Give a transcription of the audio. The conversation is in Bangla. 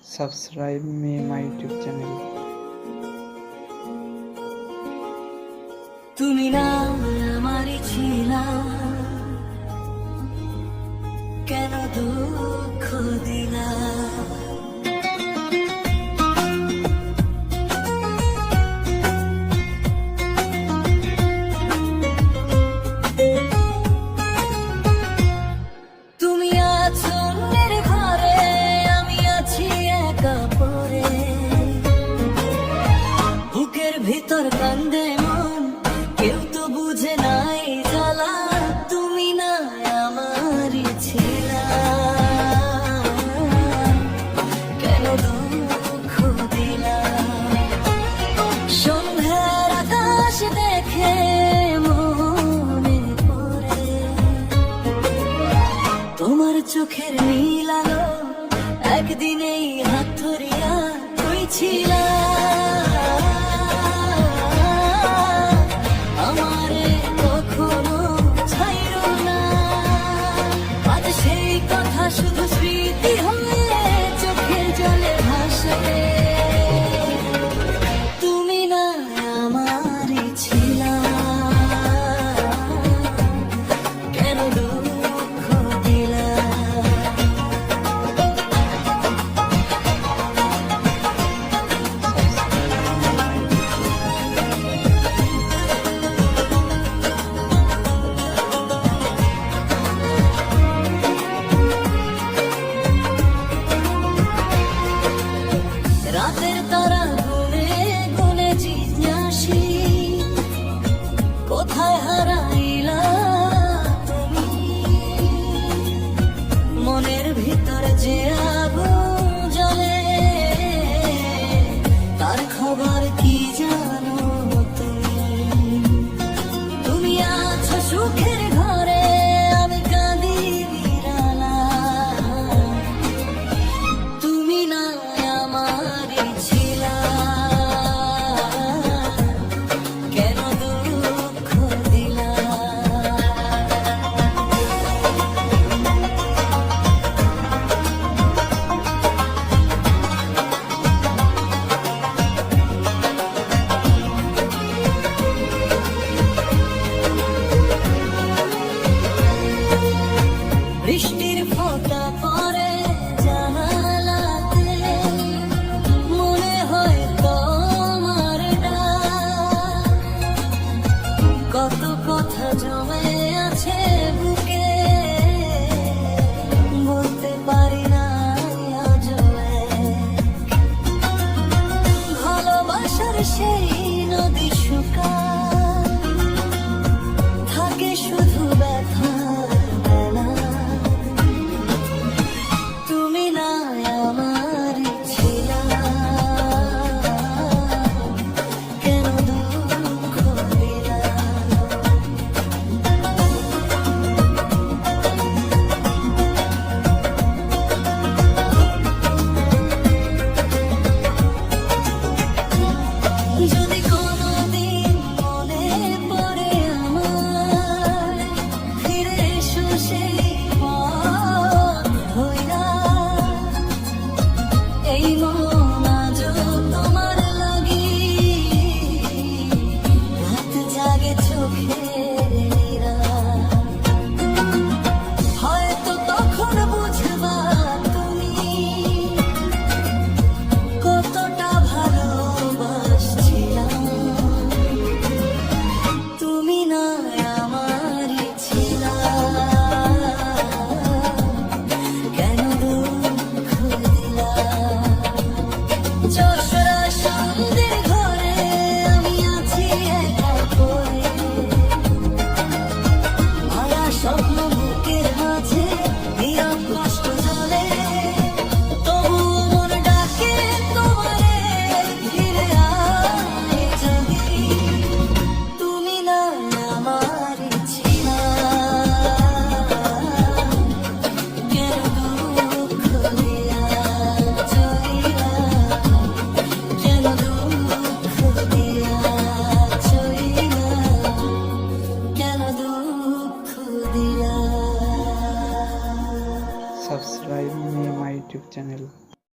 subscribe me my YouTube channel. তুমি না আমারই ছিলা, কেন দুঃখ দিলা? তুমি আছো অন্যের ঘরে, আমি আছি একা পড়ে, বুকের ভিতর কান্দে মন, কেউ তো বুঝে নাই জ্বালা। তুমি না আমারই ছিলা, কেন দুঃখ দিলা? সন্ধ্যার আকাশ দেখে মনে পড়ে তোমার চোখের নীল আলো, একদিনেই হাত ধরিয়া তুই ছিলা। আমারে কখনো ছাইরো না, আজ সেই কথা শুধু স্মৃতি হয়ে চোখের জলে ভাসে। তুমি না আমারই ছিলা, কেন দুঃখ দিলা? রাতের তারা গুনে গুনে জিজ্ঞাসি, কোথায় হারাইলা তুমি? মনের ভিতর যে আগুন জ্বলে, তার খবর কি জানো তুমি? তুমি আছো সুখের ঘরে, আমি কাঁদি বিড়ালা। তুমি না আমারই ছিলা, কেন দুঃখ দিলা? বৃষ্টির ফোঁটা পড়ে জানালাতে, মনে হয় তোমার ডাক। কত কথা জমে আছে বুকে, বলতে পারি না আজও এক। ভালোবাসার সেই নদী শুকায়, থাকে শুধু ব্যথার বেলা। তুমি না আমারই ছিলা, কেন দুঃখ দিলা? যদি কোনোদিন মনে পড়ে আমার, ফিরে এসো সেই পথ ধইরা। এই